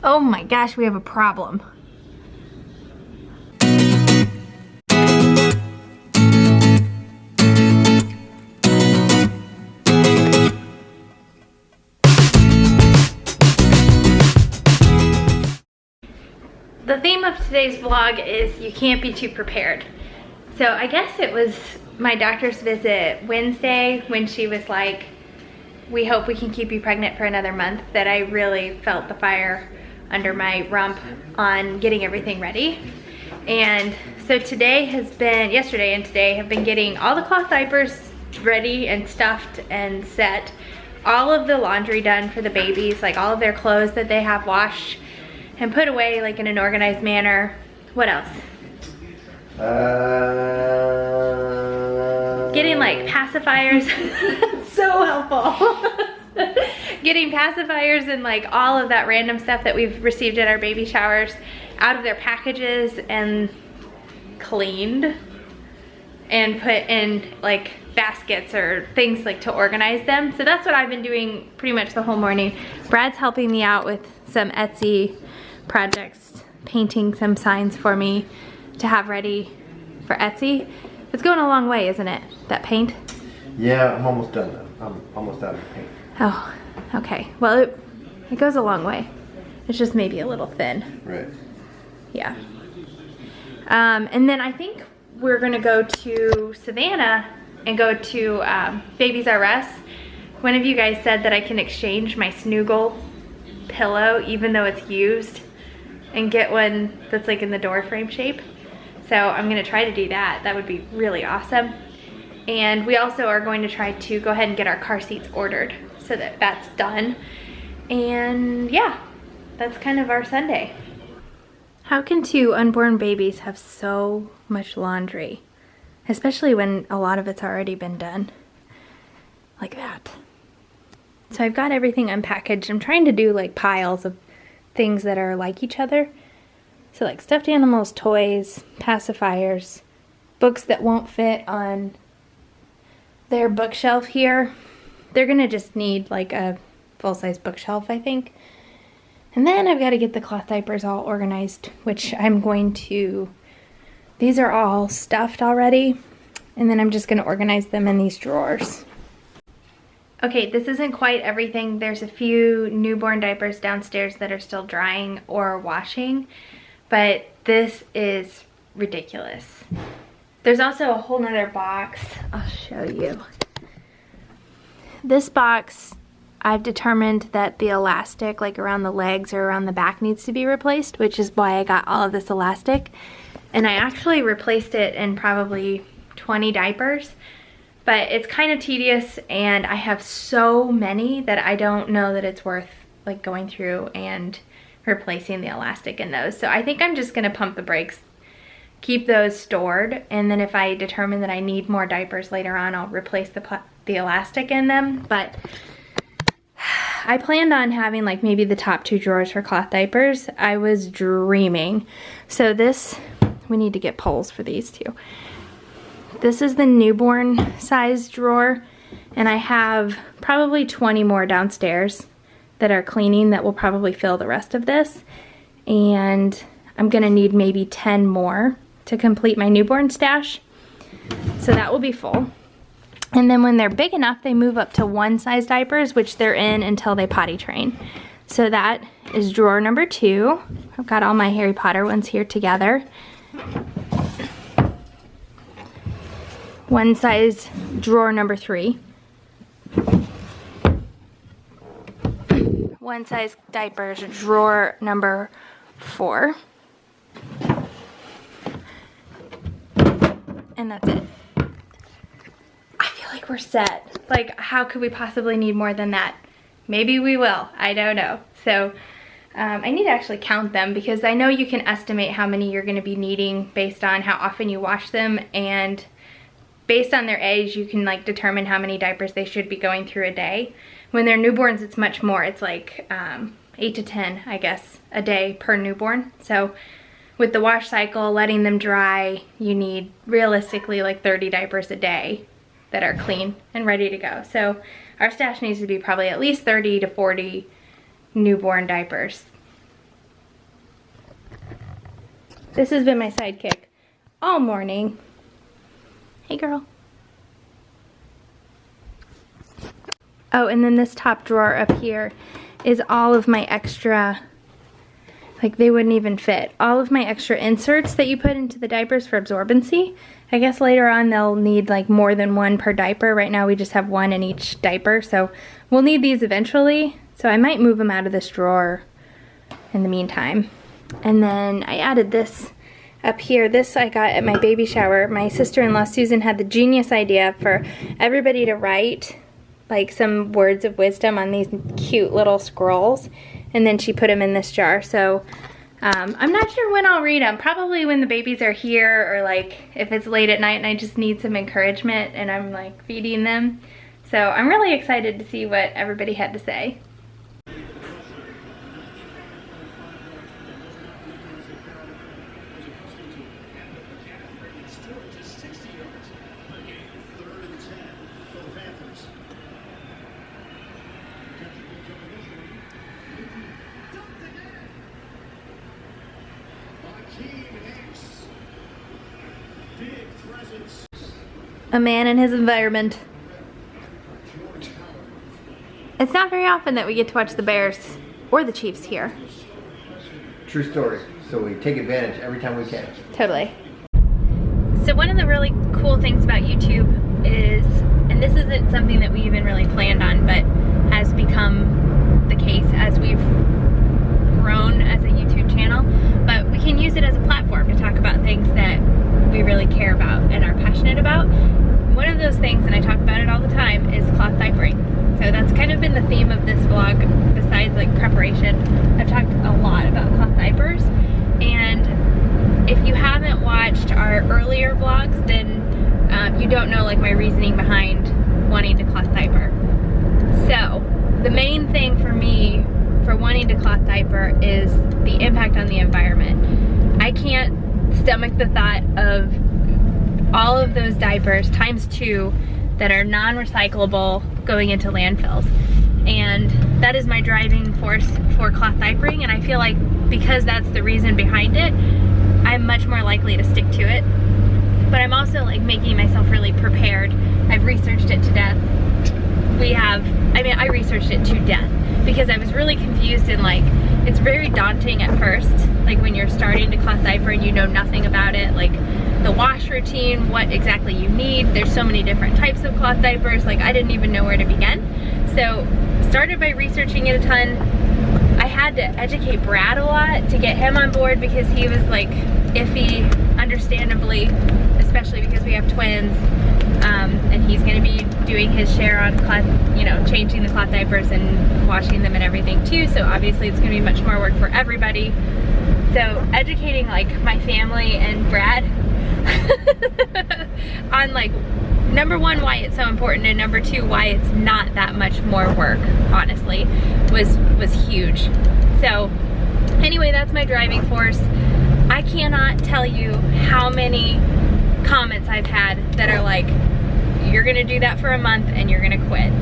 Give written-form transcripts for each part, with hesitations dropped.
Oh my gosh, we have a problem. The theme of today's vlog is you can't be too prepared. So I guess it was my doctor's visit Wednesday when she was like, we hope we can keep you pregnant for another month, that I really felt the fire under my rump on getting everything ready. And so yesterday and today have been getting all the cloth diapers ready and stuffed and set, all of the laundry done for the babies, like all of their clothes that they have washed and put away like in an organized manner. What else? Getting like pacifiers, so helpful. Getting pacifiers and like all of that random stuff that we've received at our baby showers out of their packages and cleaned and put in like baskets or things like to organize them. So that's what I've been doing pretty much the whole morning. Brad's helping me out with some Etsy projects, painting some signs for me to have ready for Etsy. It's going a long way, isn't it, that paint? Yeah, I'm almost done though. I'm almost out of paint. Oh, okay. Well, it goes a long way. It's just maybe a little thin. Right. Yeah. And then I think we're gonna go to Savannah and go to Babies R Us. One of you guys said that I can exchange my Snuggle pillow even though it's used and get one that's like in the door frame shape. So I'm gonna try to do that. That would be really awesome. And we also are going to try to go ahead and get our car seats ordered so that that's done. And yeah, that's kind of our Sunday. How can two unborn babies have so much laundry? Especially when a lot of it's already been done. Like that. So I've got everything unpackaged. I'm trying to do like piles of things that are like each other. So like stuffed animals, toys, pacifiers, books that won't fit on their bookshelf here. They're gonna just need like a full-size bookshelf, I think. And then I've got to get the cloth diapers all organized, which I'm going to, these are all stuffed already. And then I'm just gonna organize them in these drawers. Okay, this isn't quite everything. There's a few newborn diapers downstairs that are still drying or washing, but this is ridiculous. There's also a whole nother box. I'll show you. This box, I've determined that the elastic like around the legs or around the back needs to be replaced, which is why I got all of this elastic. And I actually replaced it in probably 20 diapers, but it's kind of tedious and I have so many that I don't know that it's worth like going through and replacing the elastic in those. So I think I'm just gonna pump the brakes, keep those stored, and then if I determine that I need more diapers later on, I'll replace the elastic in them. But I planned on having like maybe the top 2 drawers for cloth diapers. I was dreaming. So this, we need to get poles for these too. This is the newborn size drawer, and I have probably 20 more downstairs that are cleaning that will probably fill the rest of this. And I'm gonna need maybe 10 more to complete my newborn stash. So that will be full. And then when they're big enough, they move up to 1 size diapers, which they're in until they potty train. So that is drawer number 2. I've got all my Harry Potter ones here together. 1 size drawer number 3. 1 size diapers drawer number 4. And that's it. I feel like we're set. Like, how could we possibly need more than that? Maybe we will, I don't know. So I need to actually count them because I know you can estimate how many you're gonna be needing based on how often you wash them, and based on their age, you can like determine how many diapers they should be going through a day. When they're newborns, it's much more. It's like 8 to 10, I guess, a day per newborn. So with the wash cycle, letting them dry, you need realistically like 30 diapers a day that are clean and ready to go. So our stash needs to be probably at least 30 to 40 newborn diapers This has been my sidekick all morning. Hey, girl. Oh, and then this top drawer up here is all of my extra, like they wouldn't even fit, all of my extra inserts that you put into the diapers for absorbency. I guess later on they'll need like more than one per diaper. Right now we just have one in each diaper, so we'll need these eventually. So I might move them out of this drawer in the meantime. And then I added this up here. This I got at my baby shower. My sister-in-law Susan had the genius idea for everybody to write like some words of wisdom on these cute little scrolls, and then she put them in this jar. So I'm not sure when I'll read them. Probably when the babies are here, or like if it's late at night and I just need some encouragement and I'm like feeding them. So I'm really excited to see what everybody had to say. A man in his environment. It's not very often that we get to watch the Bears or the Chiefs here. True story. So we take advantage every time we can. Totally. So one of the really cool things about YouTube is, and this isn't something that we even really planned on, but has become the case as we've grown as a YouTube channel, but we can use it as a platform to talk about things that we really care about and are passionate about. One of those things, and I talk about it all the time, is cloth diapering. So that's kind of been the theme of this vlog, besides like preparation. I've talked a lot about cloth diapers, and if you haven't watched our earlier vlogs, then you don't know like my reasoning behind wanting to cloth diaper. So the main thing for me for wanting to cloth diaper is the impact on the environment. I can't stomach the thought of all of those diapers times 2 that are non-recyclable going into landfills, and that is my driving force for cloth diapering. And I feel like because that's the reason behind it, I'm much more likely to stick to it. But I'm also like making myself really prepared. I've researched it to death. I researched it to death because I was really confused, and like it's very daunting at first, like when you're starting to cloth diaper and you know nothing about it, like the wash routine, what exactly you need. There's so many different types of cloth diapers, like I didn't even know where to begin. So started by researching it a ton. I had to educate Brad a lot to get him on board because he was like iffy, understandably, especially because we have twins, and he's gonna be doing his share on cloth, you know, changing the cloth diapers and washing them and everything too. So obviously it's gonna be much more work for everybody. So educating like my family and Brad on like, number 1, why it's so important, and number 2, why it's not that much more work, honestly, was huge. So anyway, that's my driving force. I cannot tell you how many comments I've had that are like, you're gonna do that for a month and you're gonna quit.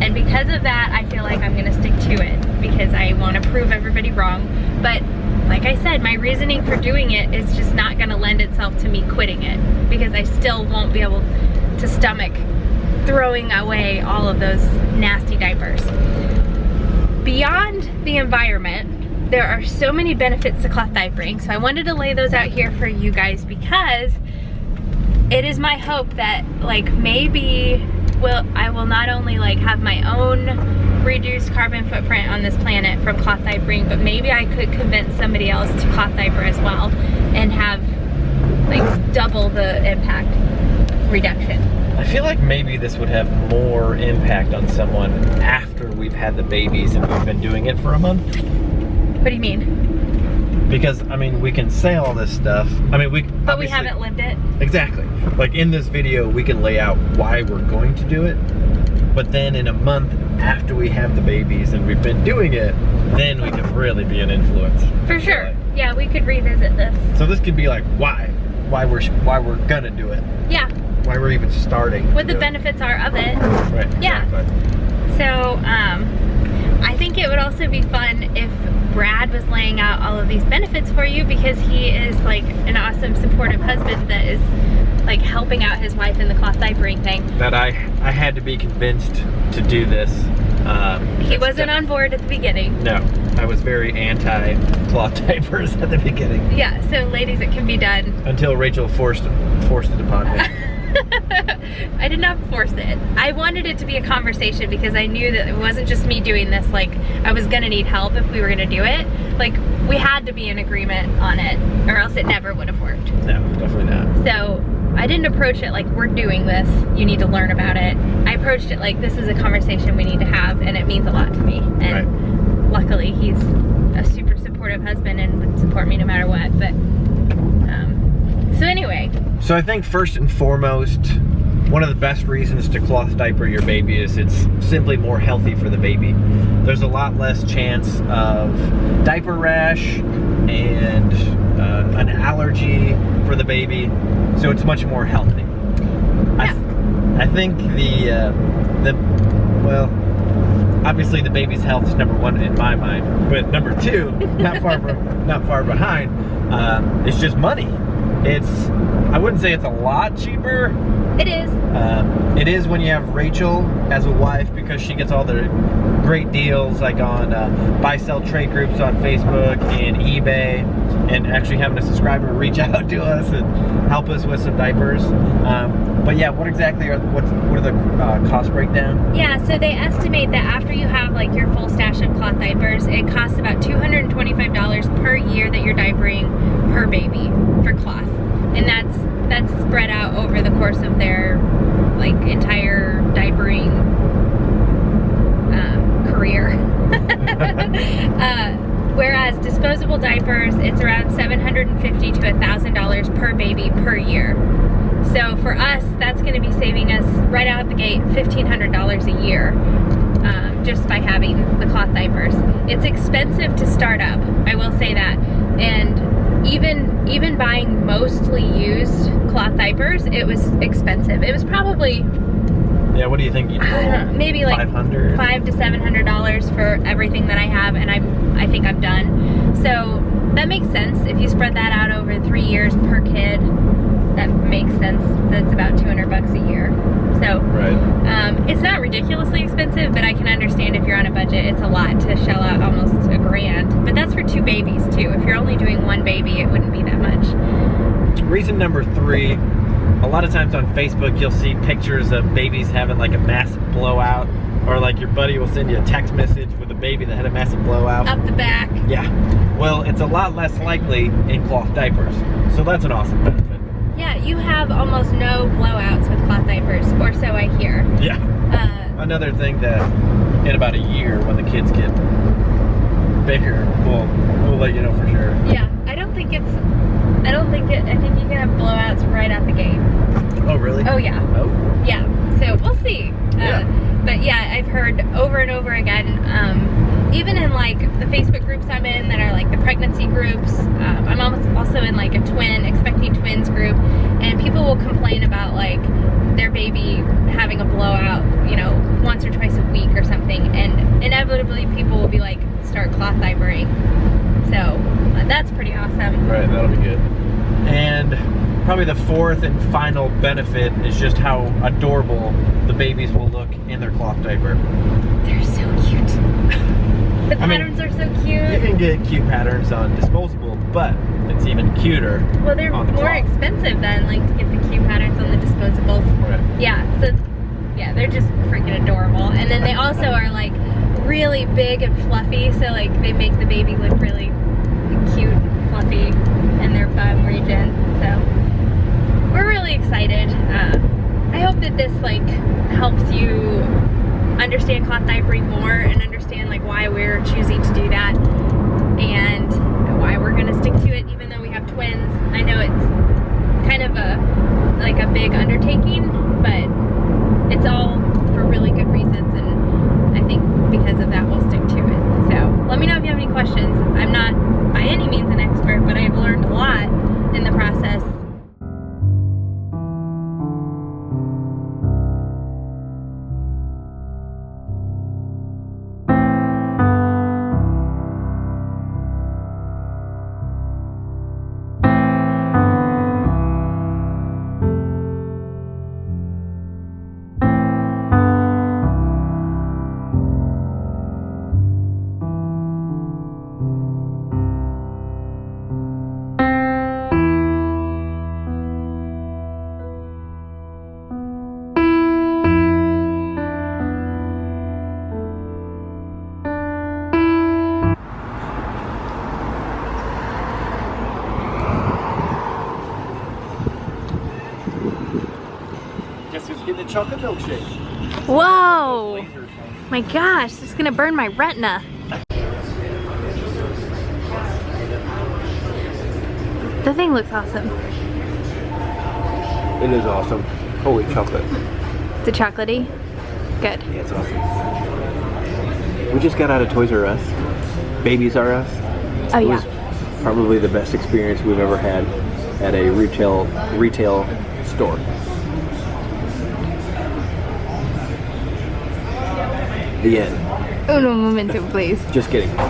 And because of that, I feel like I'm gonna stick to it because I want to prove everybody wrong. But like I said, my reasoning for doing it is just not gonna lend itself to me quitting it, because I still won't be able to stomach throwing away all of those nasty diapers. Beyond the environment, there are so many benefits to cloth diapering, so I wanted to lay those out here for you guys, because it is my hope that like maybe I will not only like have my own reduced carbon footprint on this planet from cloth diapering, but maybe I could convince somebody else to cloth diaper as well and have like double the impact reduction. I feel like maybe this would have more impact on someone after we've had the babies and we've been doing it for a month. What do you mean? Because, I mean, we can say all this stuff. I mean, but we haven't lived it. Exactly. Like in this video, we can lay out why we're going to do it. But then in a month after we have the babies and we've been doing it, then we can really be an influence. For sure. Yeah, we could revisit this. So this could be like why we're gonna do it. Yeah. Why we're even starting. What the benefits are of it. Right. Yeah. Exactly. So, I think it would also be fun if Brad was laying out all of these benefits for you because he is like an awesome supportive husband that is like helping out his wife in the cloth diapering thing. That I had to be convinced to do this. He wasn't on board at the beginning. No, I was very anti-cloth diapers at the beginning. Yeah, so ladies, it can be done. Until Rachel forced it upon me. I did not force it. I wanted it to be a conversation because I knew that it wasn't just me doing this, like I was gonna need help if we were gonna do it. Like we had to be in agreement on it or else it never would have worked. No, definitely not. So I didn't approach it like we're doing this, you need to learn about it. I approached it like this is a conversation we need to have and it means a lot to me. And luckily he's a super supportive husband and would support me no matter what. But so anyway. So I think first and foremost, one of the best reasons to cloth diaper your baby is it's simply more healthy for the baby. There's a lot less chance of diaper rash and an allergy for the baby, so it's much more healthy. Yeah. I think well, obviously the baby's health is number one in my mind, but number two, not far behind, is just money. I wouldn't say it's a lot cheaper. It is. It is when you have Rachel as a wife because she gets all the great deals like on buy-sell trade groups on Facebook and eBay, and actually having a subscriber reach out to us and help us with some diapers. But yeah, what exactly are the cost breakdown? Yeah, so they estimate that after you have like your full stash of cloth diapers, it costs about $225 per year that you're diapering per baby for cloth. And that's spread out over the course of their like entire diapering career. Whereas disposable diapers, it's around $750 to $1,000 per baby per year. So for us, that's going to be saving us right out the gate $1,500 a year just by having the cloth diapers. It's expensive to start up, I will say that, and even buying mostly used cloth diapers, it was expensive. It was probably, yeah, what do you think? Maybe like $500 to $700 for everything that I have, and I think I'm done. So that makes sense. If you spread that out over 3 years per kid, that makes sense. That's about $200 a year. So it's not ridiculously expensive, but I can understand if you're on a budget, it's a lot to shell out almost $1,000. But that's for 2 babies too. If you're only doing 1 baby, it wouldn't be that much. Reason number 3, a lot of times on Facebook you'll see pictures of babies having like a massive blowout, or like your buddy will send you a text message with a baby that had a massive blowout. Up the back. Yeah. Well, it's a lot less likely in cloth diapers. So that's an awesome benefit. Yeah, you have almost no blowouts with cloth diapers, or so I hear. Yeah. Another thing that in about a year when the kids get bigger, we'll let you know for sure. Yeah, I think you can have blowouts right out the gate. Oh, really? Oh, yeah. Oh? Yeah, so we'll see. Yeah. But yeah, I've heard over and over again, even in like the Facebook groups I'm in that are like the pregnancy groups, I'm also in like a expecting twins group, and people will complain about like their baby having a blowout, you know, once or twice a week or something, and inevitably people will be like, start cloth diapering. So that's pretty awesome. Right, that'll be good. And probably the 4th and final benefit is just how adorable the babies will look in their cloth diaper. They're so cute. The patterns are so cute. You can get cute patterns on disposable, but it's even cuter. Well, they're on the more cloth. Expensive than like to get the cute patterns on the disposables. Right. Yeah, so yeah, they're just freaking adorable. And then they also are like really big and fluffy, so like they make the baby look really cute and fluffy in their bum region. So we're really excited. I hope that this like helps you understand cloth diapering more and understand like why we're choosing to do that and why we're gonna stick to it even though we have twins. I know it's kind of a big undertaking, but it's all for really good reasons, and I think because of that we'll stick to it. So let me know if you have any questions. I'm not by any means an expert, but I've learned a lot in the process. the chocolate milkshake. Whoa! My gosh, this is gonna burn my retina. The thing looks awesome. It is awesome. Holy chocolate. Is it chocolatey? Good. Yeah, it's awesome. We just got out of Toys R Us. Babies R Us. Oh It yeah. was probably the best experience we've ever had at a retail store. The end. Uno momento, please. Just kidding. I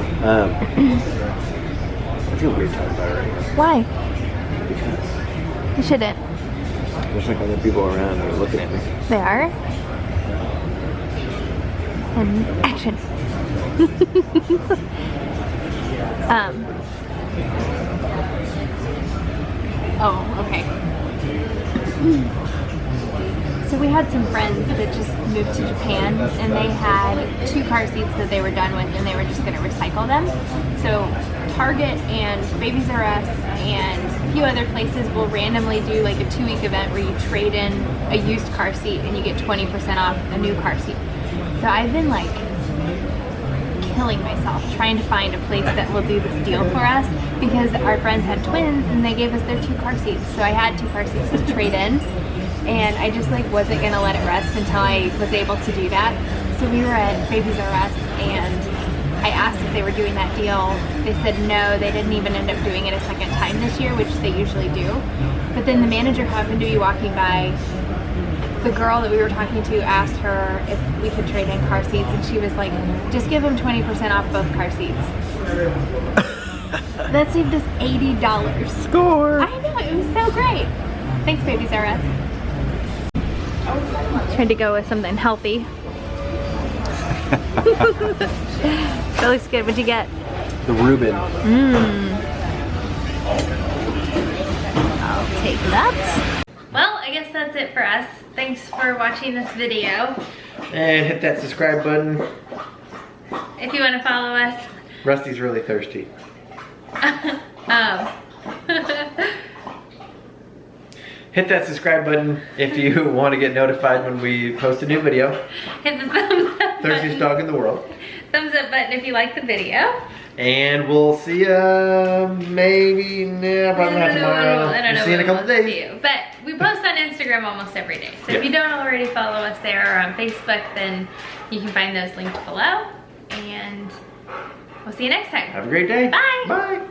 feel weird talking about it right now Why? because You shouldn't. there's like other people around that are looking at me. They are. And action. Oh, okay. So we had some friends that just moved to Japan, and they had 2 car seats that they were done with, and they were just going to recycle them. So Target and Babies R Us and a few other places will randomly do like a 2-week event where you trade in a used car seat and you get 20% off a new car seat. So I've been like killing myself trying to find a place that will do this deal for us, because our friends had twins and they gave us their 2 car seats. So I had 2 car seats to trade in, and I just like wasn't gonna let it rest until I was able to do that. So we were at Babies R Us and I asked if they were doing that deal. They said no, they didn't even end up doing it a second time this year, which they usually do. But then the manager happened to be walking by. The girl that we were talking to asked her if we could trade in car seats, and she was like, just give them 20% off both car seats. That saved us $80. Score! I know, it was so great. Thanks, Babies R Us. Tried to go with something healthy. That looks good. What'd you get? The Reuben. I'll take that. Well, I guess that's it for us. Thanks for watching this video. And hit that subscribe button. If you want to follow us. Rusty's really thirsty. Hit that subscribe button if you want to get notified when we post a new video. Hit the thumbs up Thirstiest dog in the world. Thumbs up button if you like the video. And we'll see ya maybe, probably not tomorrow. I don't know. See you in a couple we'll days. see you. But we post on Instagram almost every day. So if you don't already follow us there or on Facebook, then you can find those linked below. And we'll see you next time. Have a great day. Bye. Bye.